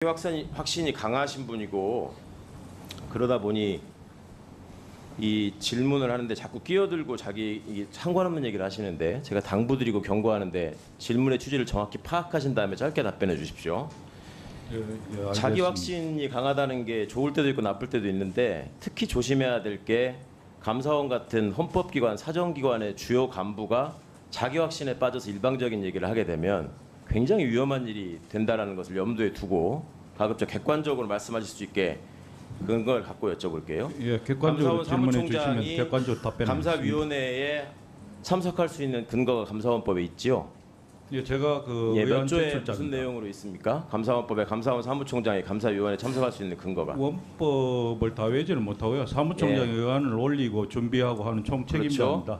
확신이 강하신 분이고 그러다 보니 이 질문을 하는데 자꾸 끼어들고 자기 이게 상관없는 얘기를 하시는데 제가 당부드리고 경고하는데 질문의 취지를 정확히 파악하신 다음에 짧게 답변해 주십시오. 예, 자기 확신이 강하다는 게 좋을 때도 있고 나쁠 때도 있는데 특히 조심해야 될 게 감사원 같은 헌법기관, 사정기관의 주요 간부가 자기 확신에 빠져서 일방적인 얘기를 하게 되면 굉장히 위험한 일이 된다는 것을 염두에 두고 가급적 객관적으로 말씀하실 수 있게 그런 걸 갖고 여쭤볼게요. 예, 객관적으로 질문해 주시면 객관적으로 답변하겠습니다. 감사위원회에 참석할 수 있는 근거가 감사원법에 있지요. 예, 제가 그 몇 의원 조에 제출자입니다. 무슨 내용으로 있습니까? 감사원법에 감사원 사무총장이 감사위원회에 참석할 수 있는 근거가. 원법을 다 외지는 못하고요. 사무총장이 의안을 올리고 준비하고 하는 총 책임자입니다.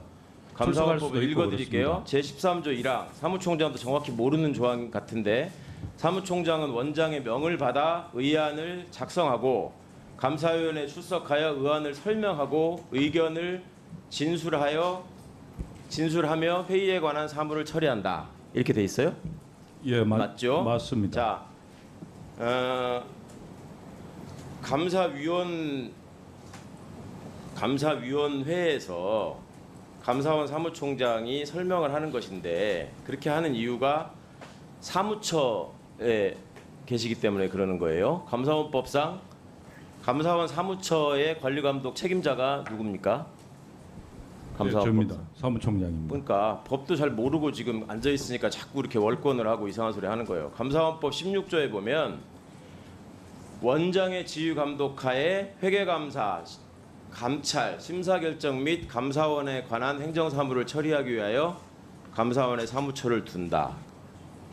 감사원법을 읽어드릴게요. 제13조 1항 사무총장도 정확히 모르는 조항 같은데 사무총장은 원장의 명을 받아 의안을 작성하고 감사위원회에 출석하여 의안을 설명하고 의견을 진술하며 회의에 관한 사무를 처리한다. 이렇게 돼 있어요? 예, 맞죠? 맞습니다. 자, 감사위원회에서 감사원 사무총장이 설명을 하는 것인데 그렇게 하는 이유가 사무처에 계시기 때문에 그러는 거예요. 감사원법상 감사원 사무처의 관리감독 책임자가 누굽니까? 저입니다. 사무총장입니다. 그러니까 법도 잘 모르고 지금 앉아 있으니까 자꾸 이렇게 월권을 하고 이상한 소리 하는 거예요. 감사원법 16조에 보면 원장의 지휘 감독하에 회계감사, 감찰, 심사결정 및 감사원에 관한 행정사무를 처리하기 위하여 감사원의 사무처를 둔다.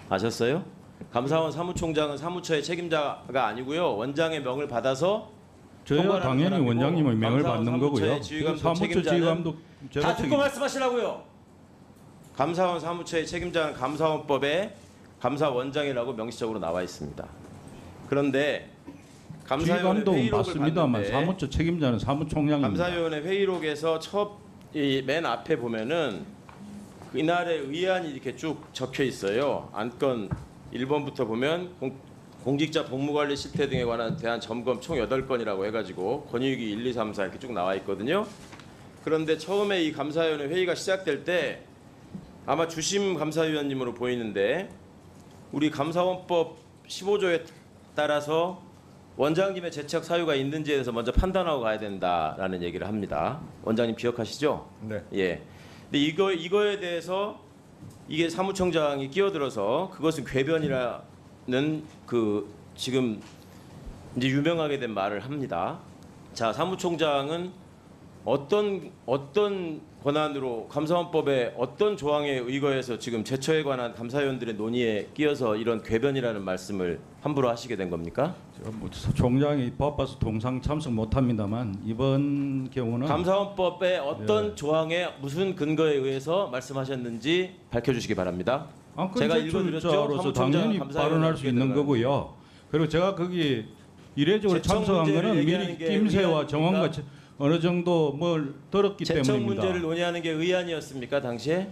아셨어요? 감사원 사무총장은 사무처의 책임자가 아니고요. 원장의 명을 받아서 저희가 당연히 원장님의 명을 받는 거고요. 사무처 지휘감독 다 듣고 말씀하시라고요. 감사원 사무처의 책임자는 감사원법에 감사원장이라고 명시적으로 나와 있습니다. 그런데 감사위원회 회의록을 맞습니다만 봤는데 사무처 책임자는 사무총장입니다. 감사위원회 회의록에서 맨 앞에 보면은 이날의 의안이 이렇게 쭉 적혀 있어요. 안건 1번부터 보면 공직자 복무관리 실태 등에 관한 대한 점검 총 8건이라고 해가지고 권유기 1, 2, 3, 4 이렇게 쭉 나와 있거든요. 그런데 처음에 이 감사위원회 회의가 시작될 때 아마 주심 감사위원님으로 보이는데 우리 감사원법 15조에 따라서 원장님의 재척 사유가 있는지에 대해서 먼저 판단하고 가야 된다라는 얘기를 합니다. 원장님 기억하시죠? 네. 예. 근데 이거에 대해서 이게 사무총장이 끼어들어서 그것은 궤변이라는 그 지금 이제 유명하게 된 말을 합니다. 자, 사무총장은 어떤 권한으로 감사원법의 어떤 조항에 의거해서 지금 제처에 관한 감사위원들의 논의에 끼어서 이런 궤변이라는 말씀을 함부로 하시게 된 겁니까? 총장이 바빠서 동상 참석 못합니다만 이번 경우는 감사원법의 어떤 조항에 무슨 근거에 의해서 말씀하셨는지 밝혀주시기 바랍니다. 제가 읽어드렸죠. 당연히 발언할 수 있는 거고요. 그리고 제가 거기 이례적으로 참석한 거는 미리 낌새와 정황과 어느 정도 뭘 들었기 때문입니다. 제청 문제를 논의하는 게 의안이었습니까 당시에?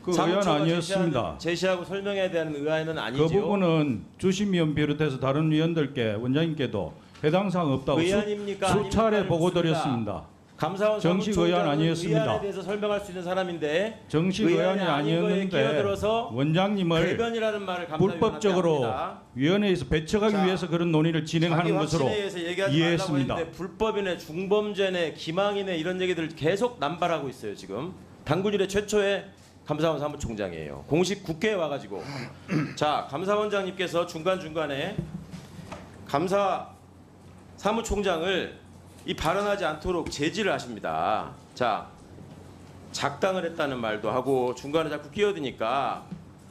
그 의안 아니었습니다. 제시하고 설명해야 되는 의안은 아니죠. 그 부분은 주심위원 비롯해서 다른 위원들께 원장님께도 해당 사항 없다고 수차례 보고드렸습니다. 감사원 정식 의안 아니었습니다. 의안에 대해서 설명할 수 있는 사람인데 정식 의안이 아니었는데 원장님을 불법적으로 위원회에서 배척하기 위해서 그런 논의를 진행하는 것으로 이해했습니다. 불법이네, 중범죄네, 기망이네 이런 얘기들 계속 남발하고 있어요. 지금 당군 이래 최초의 감사원 사무총장이에요. 공식 국회에 와가지고 자, 감사원장님께서 중간중간에 감사 사무총장을 이 발언하지 않도록 제지를 하십니다. 자, 작당을 했다는 말도 하고 중간에 자꾸 끼어드니까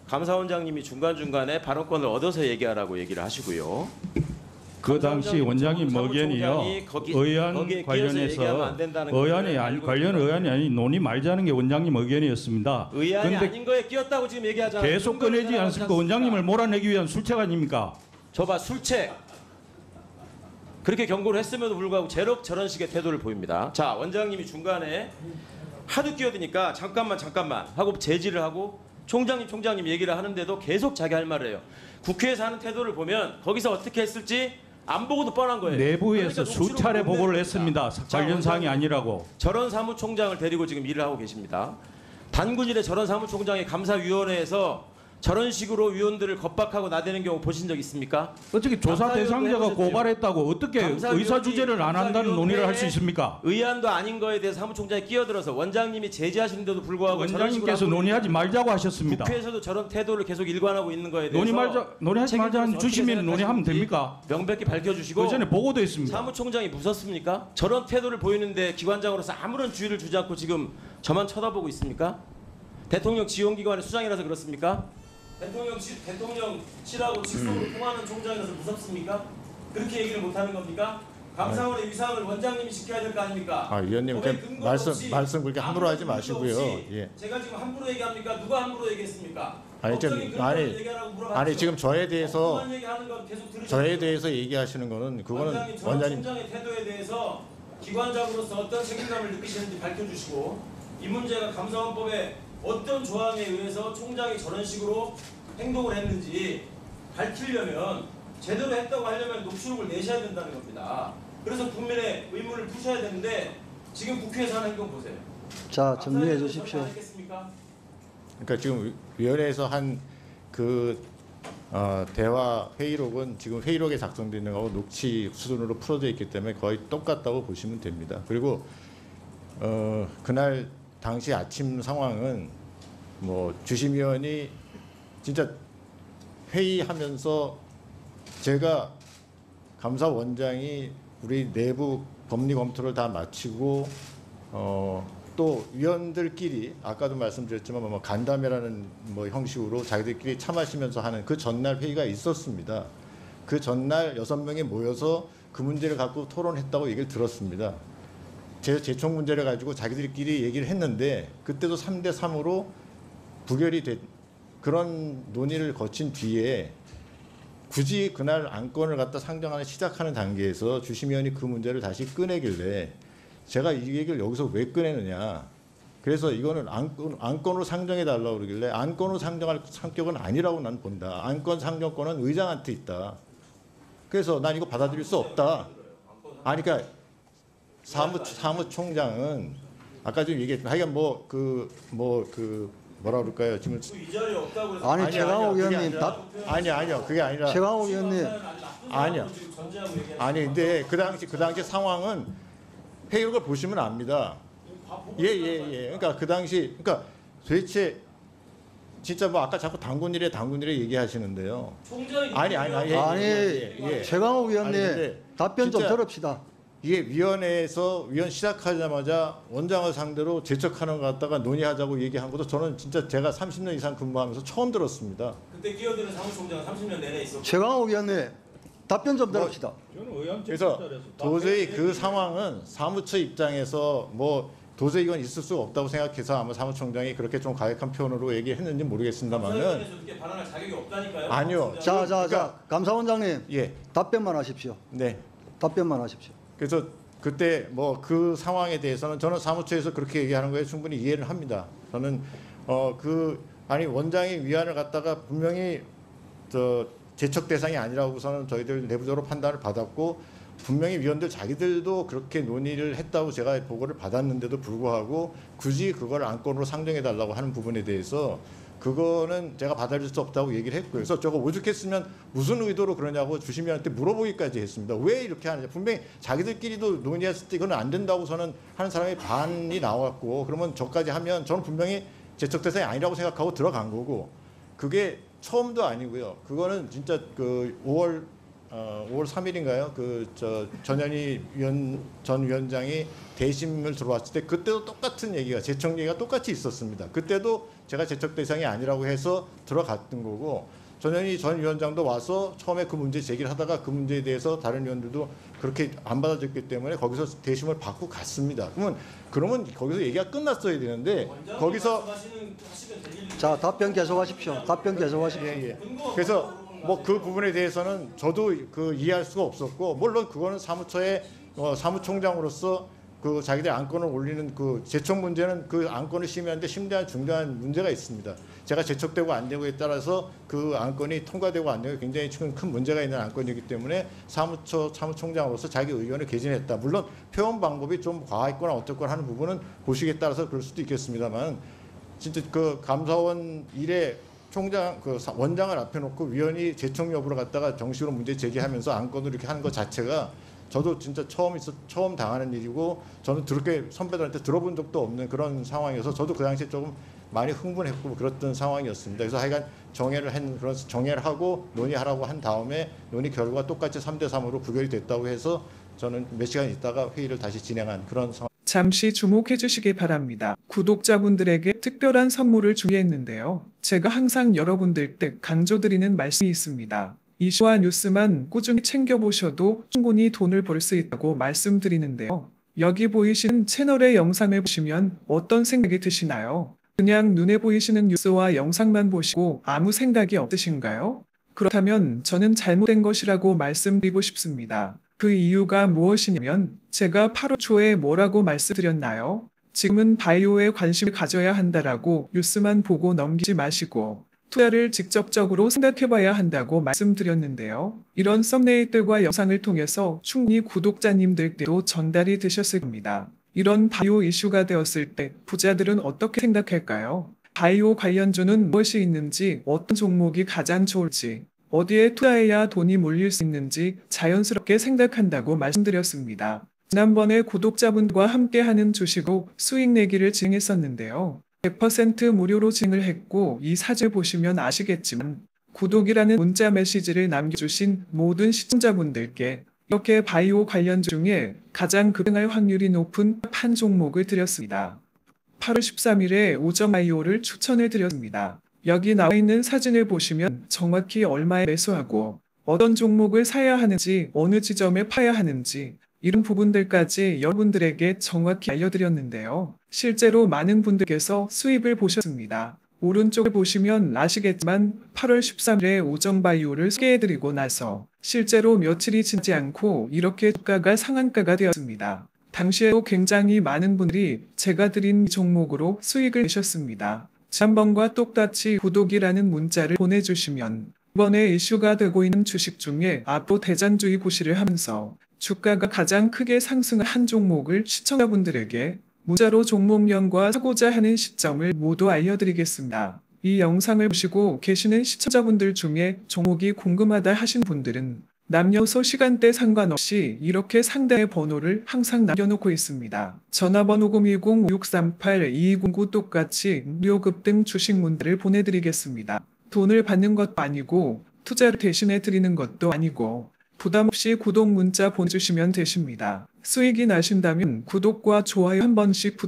감사원장님이 중간중간에 발언권을 얻어서 얘기하라고 얘기를 하시고요. 그 당시 원장님 의견이요. 의안 관련해서 의안이 아닌 논의 말자는 게 원장님 의견이었습니다. 의안이 아닌 거에 끼었다고 지금 얘기하잖아요. 계속 꺼내지 않습니까? 원장님을 몰아내기 위한 술책 아닙니까? 저봐, 술책. 그렇게 경고를 했음에도 불구하고 저런 식의 태도를 보입니다. 자, 원장님이 중간에 하도 끼어드니까 잠깐만 하고 제지를 하고 총장님 얘기를 하는데도 계속 자기 할 말을 해요. 국회에서 하는 태도를 보면 거기서 어떻게 했을지 안 보고도 뻔한 거예요. 내부에서 그러니까 녹취록을 수차례 못 보고를 내십니다. 했습니다. 자, 관련 사항이 아니라고. 저런 사무총장을 데리고 지금 일을 하고 계십니다. 단군일의 저런 사무총장이 감사위원회에서 저런 식으로 위원들을 겁박하고 나대는 경우 보신 적 있습니까? 어떻게 조사 대상자가 해보셨죠? 고발했다고 어떻게 감사위원이- 의사 주제를 안 한다는 논의를 할 수 있습니까? 의안도 아닌 거에 대해서 사무총장이 끼어들어서 원장님이 제지하시는데도 불구하고 저런 식으로 원장님께서 하고 논의하지 말자고 하셨습니다. 국회에서도 저런 태도를 계속 일관하고 있는 거에 대해서 논의하지 말자는 책임져서 주시면 어떻게 논의하면 생각하시는지 됩니까? 명백히 밝혀주시고 그 전에 보고도 했습니다. 사무총장이 무섭습니까? 저런 태도를 보이는데 기관장으로서 아무런 주의를 주지 않고 지금 저만 쳐다보고 있습니까? 대통령 지원기관의 수장이라서 그렇습니까? 대통령실하고 직속으로 통하는 총장이라서 무섭습니까? 그렇게 얘기를 못하는 겁니까? 감사원의 위상을 원장님이 지켜야 될 거 아닙니까? 위원님 법에 그렇게 근거 없이 말씀 그렇게 함부로 하지 아무런 근거 마시고요. 없이 예. 제가 지금 함부로 얘기합니까? 누가 함부로 얘기했습니까? 아니, 좀- 법적인 근거를 아니, 얘기하라고 물어봤죠. 아니 지금 저에 대해서 엉뚱한 얘기하는 건 계속 들으셨죠? 저에 대해서 얘기하시는 거는 그거는 원장님, 전 원장님 총장의 태도에 대해서 기관장으로서 어떤 책임감을 느끼시는지 밝혀주시고 이 문제가 감사원법의 어떤 조항에 의해서 총장이 저런 식으로 행동을 했는지 밝히려면 제대로 했다고 하려면 녹취록을 내셔야 된다는 겁니다. 그래서 국민의 의문을 푸셔야 되는데 지금 국회에서 하는 행동 보세요. 자, 정리해 주십시오. 그러니까 지금 위원회에서 한 그 대화 회의록은 지금 회의록에 작성되어 있는 거하고 녹취 수준으로 풀어져 있기 때문에 거의 똑같다고 보시면 됩니다. 그리고 그날 당시 아침 상황은 뭐 주심위원이 진짜 회의하면서 제가 감사원장이 우리 내부 법리 검토를 다 마치고 또 위원들끼리 아까도 말씀드렸지만 뭐 간담회라는 뭐 형식으로 자기들끼리 차 마시면서 하는 그 전날 회의가 있었습니다. 그 전날 6명이 모여서 그 문제를 갖고 토론했다고 얘기를 들었습니다. 재총 문제를 가지고 자기들끼리 얘기를 했는데 그때도 3대 3으로 부결이 된 그런 논의를 거친 뒤에 굳이 그날 안건을 갖다 상정하는 시작하는 단계에서 주심위원이 그 문제를 다시 꺼내길래 제가 이 얘기를 여기서 왜 꺼내느냐. 그래서 이거는 안건으로 상정해 달라고 그러길래 안건으로 상정할 성격은 아니라고 난 본다. 안건 상정권은 의장한테 있다. 그래서 난 이거 받아들일 수 없다. 아니 그러니까 사무총장은 아까 좀 얘기했지만 하여간 뭐라 그럴까요? 지금 이 자리에 없다고 해서 아니, 최강욱 그게 의원님, 아니라- 아니요 그게 아니라 최강욱 의원님, 아니요. 아니 근데 그 당시 상황은 회의록을 보시면 압니다. 예. 그러니까 그 당시 그러니까 도대체 진짜 뭐 아까 자꾸 당군일에 얘기하시는데요. 아니 최강욱 의원님 아니, 근데 답변 좀 진짜 들읍시다. 이게 위원회에서 위원 시작하자마자 원장을 상대로 재척하는 거 갖다가 논의하자고 얘기한 것도 저는 진짜 제가 30년 이상 근무하면서 처음 들었습니다. 그때 끼어드는 사무총장은 30년 내내 있었고 최강욱 의원님 답변 좀 들읍시다. 그래서 도저히 그 상황은 사무처 입장에서 뭐 도저히 이건 있을 수 없다고 생각해서 아마 사무총장이 그렇게 좀 가혹한 표현으로 얘기했는지 모르겠습니다만은 그렇게 발언할 자격이 없다니까요. 아니요. 자, 감사원장님 예, 답변만 하십시오. 네. 답변만 하십시오. 그래서 그때 뭐 그 상황에 대해서는 저는 사무처에서 그렇게 얘기하는 거에 충분히 이해를 합니다. 저는 아니 원장이 위안을 갖다가 분명히 재척 대상이 아니라고서는 저희들 내부적으로 판단을 받았고 분명히 위원들 자기들도 그렇게 논의를 했다고 제가 보고를 받았는데도 불구하고 굳이 그걸 안건으로 상정해 달라고 하는 부분에 대해서 그거는 제가 받아들일 수 없다고 얘기를 했고요. 그래서 저거 오죽했으면 무슨 의도로 그러냐고 주심위원한테 물어보기까지 했습니다. 왜 이렇게 하느냐. 분명히 자기들끼리도 논의했을 때 이거는 안 된다고서는 하는 사람이 반이 나왔고 그러면 저까지 하면 저는 분명히 재척 대상이 아니라고 생각하고 들어간 거고 그게 처음도 아니고요. 그거는 진짜 그 5월 3일인가요? 전현희 전 위원장이 대심을 들어왔을 때 그때도 똑같은 얘기가 재척 얘기가 똑같이 있었습니다. 그때도 제가 재척 대상이 아니라고 해서 들어갔던 거고 전현희 전 위원장도 와서 처음에 그 문제 제기를 하다가 그 문제에 대해서 다른 위원들도 그렇게 안 받아줬기 때문에 거기서 대심을 받고 갔습니다. 그러면 거기서 얘기가 끝났어야 되는데 거기서 자, 답변 계속하십시오. 답변 계속하십시오. 예. 그래서 뭐 그 부분에 대해서는 저도 이해할 수가 없었고 물론 그거는 사무처의 사무총장으로서 그 자기들 안건을 올리는 그 제촉 문제는 그 안건을 심의하는데 심대한 중대한 문제가 있습니다. 제가 제촉되고 안 되고에 따라서 그 안건이 통과되고 안 되고 굉장히 큰 문제가 있는 안건이기 때문에 사무총장으로서 자기 의견을 개진했다. 물론 표현 방법이 좀 과했거나 어떻거나 하는 부분은 보시기에 따라서 그럴 수도 있겠습니다만 진짜 그 감사원 일에 총장 그 원장을 앞에 놓고 위원이 제청 여부를 갖다가 정식으로 문제 제기하면서 안건을 이렇게 하는 것 자체가 저도 진짜 처음 당하는 일이고 저는 그렇게 선배들한테 들어본 적도 없는 그런 상황이어서 저도 그 당시에 조금 많이 흥분했고 그랬던 상황이었습니다. 그래서 하여간 정회를 하고 논의하라고 한 다음에 논의 결과 똑같이 3대3으로 부결이 됐다고 해서 저는 몇 시간 있다가 회의를 다시 진행한 그런 상황. 잠시 주목해 주시기 바랍니다. 구독자분들에게 특별한 선물을 준비했는데요. 제가 항상 여러분들께 강조드리는 말씀이 있습니다. 이슈와 뉴스만 꾸준히 챙겨보셔도 충분히 돈을 벌 수 있다고 말씀드리는데요. 여기 보이시는 채널의 영상을 보시면 어떤 생각이 드시나요? 그냥 눈에 보이시는 뉴스와 영상만 보시고 아무 생각이 없으신가요? 그렇다면 저는 잘못된 것이라고 말씀드리고 싶습니다. 그 이유가 무엇이냐면 제가 8월 초에 뭐라고 말씀드렸나요? 지금은 바이오에 관심을 가져야 한다라고 뉴스만 보고 넘기지 마시고 투자를 직접적으로 생각해봐야 한다고 말씀드렸는데요. 이런 썸네일들과 영상을 통해서 충분히 구독자님들께도 전달이 되셨을 겁니다. 이런 바이오 이슈가 되었을 때 부자들은 어떻게 생각할까요? 바이오 관련주는 무엇이 있는지, 어떤 종목이 가장 좋을지, 어디에 투자해야 돈이 몰릴 수 있는지 자연스럽게 생각한다고 말씀드렸습니다. 지난번에 구독자분과 함께하는 주식으로 수익 내기를 진행했었는데요. 100% 무료로 진행을 했고 이 사진을 보시면 아시겠지만 구독이라는 문자 메시지를 남겨주신 모든 시청자분들께 이렇게 바이오 관련주 중에 가장 급등할 확률이 높은 한 종목을 드렸습니다. 8월 13일에 오점 바이오를 추천해 드렸습니다. 여기 나와 있는 사진을 보시면 정확히 얼마에 매수하고 어떤 종목을 사야 하는지 어느 지점에 파야 하는지 이런 부분들까지 여러분들에게 정확히 알려드렸는데요. 실제로 많은 분들께서 수입을 보셨습니다. 오른쪽을 보시면 아시겠지만 8월 13일에 오정바이오를 소개해드리고 나서 실제로 며칠이 지나지 않고 이렇게 주가가 상한가가 되었습니다. 당시에도 굉장히 많은 분들이 제가 드린 이 종목으로 수익을 내셨습니다. 지난번과 똑같이 구독이라는 문자를 보내주시면 이번에 이슈가 되고 있는 주식 중에 앞으로 대장주의 구시를 하면서 주가가 가장 크게 상승한 한 종목을 시청자분들에게 문자로 종목명과 사고자 하는 시점을 모두 알려드리겠습니다. 이 영상을 보시고 계시는 시청자분들 중에 종목이 궁금하다 하신 분들은 남녀소 시간대 상관없이 이렇게 상단의 번호를 항상 남겨놓고 있습니다. 전화번호 010-5638-2209 똑같이 무료 급등 주식 문자를 보내드리겠습니다. 돈을 받는 것도 아니고 투자를 대신해 드리는 것도 아니고 부담없이 구독 문자 보내주시면 되십니다. 수익이 나신다면 구독과 좋아요 한 번씩